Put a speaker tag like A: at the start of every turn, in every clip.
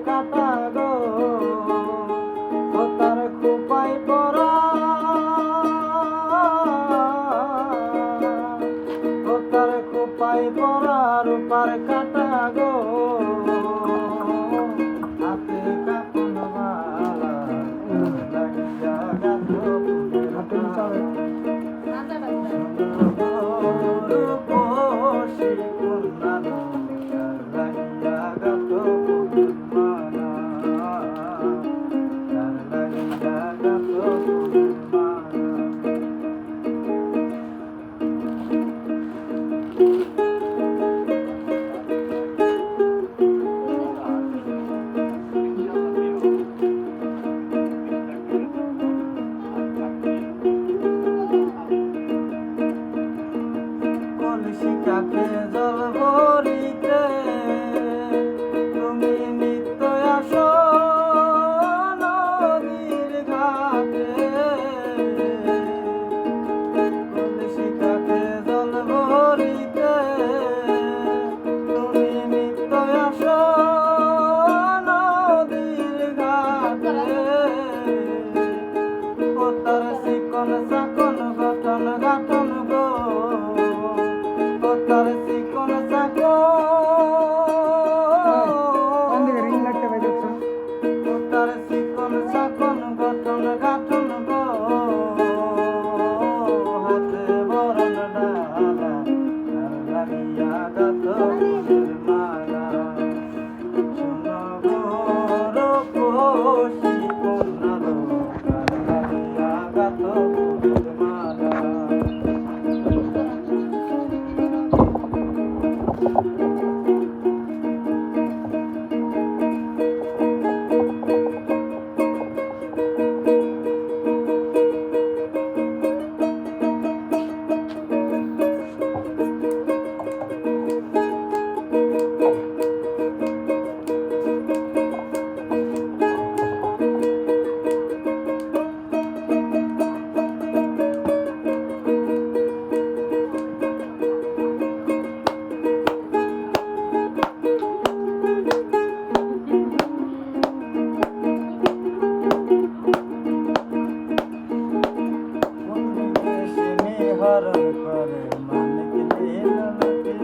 A: কাটা গো ও তার খোপায় পরা ও তার খোপায় পরা রূপার কাটা গো হাতে কাপন মালা লাগিয়া গাছ কাকে জল ভরিতে তুমি নিত্য আসো নদীর ঘাটে কলসি কাকে জল ভরিতে তুমি নিত্য আসো নদীর ঘাটে ও তার চিকন চাকন গঠন গাঠন গো তার চিকন তার চিকন চাকন গঠন গাঠন গো হাতে বরণ ডালা লাগিয়া গাত মালা শুনো গো রূপসী কন্যা লাগিয়া গাত মালা হরণ করে মানিক লীলতি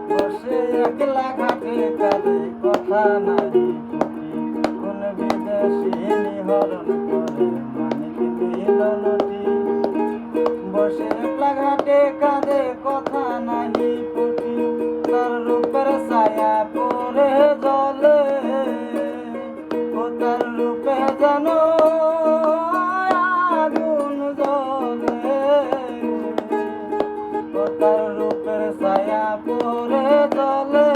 A: বসে একলা ঘাটে কাঁদে কথা নাই ফুটি কোন বিদেশিনী হরণ করে মানিক লীলতি বসে একলা ঘাটে কাঁদে কথা নাই ফুটি তার রূপের ছায়া পড়ে জলে ও তার রূপে জানো তার রূপের ছায়া পরে জলে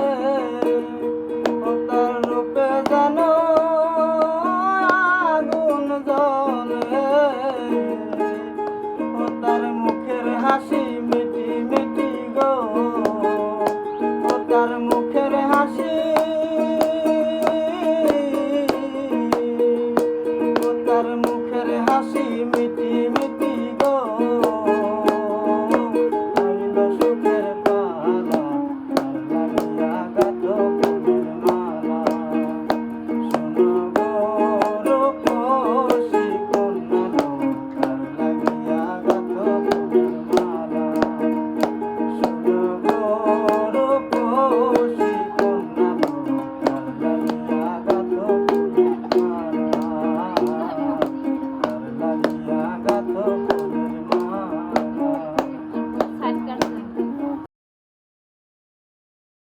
A: ও তার রূপে জানো আগুন জ্বলে ও তার মুখের হাসি মিটি মিটি গো ও তার মুখের হাসি ও তার মুখের হাসি মিটি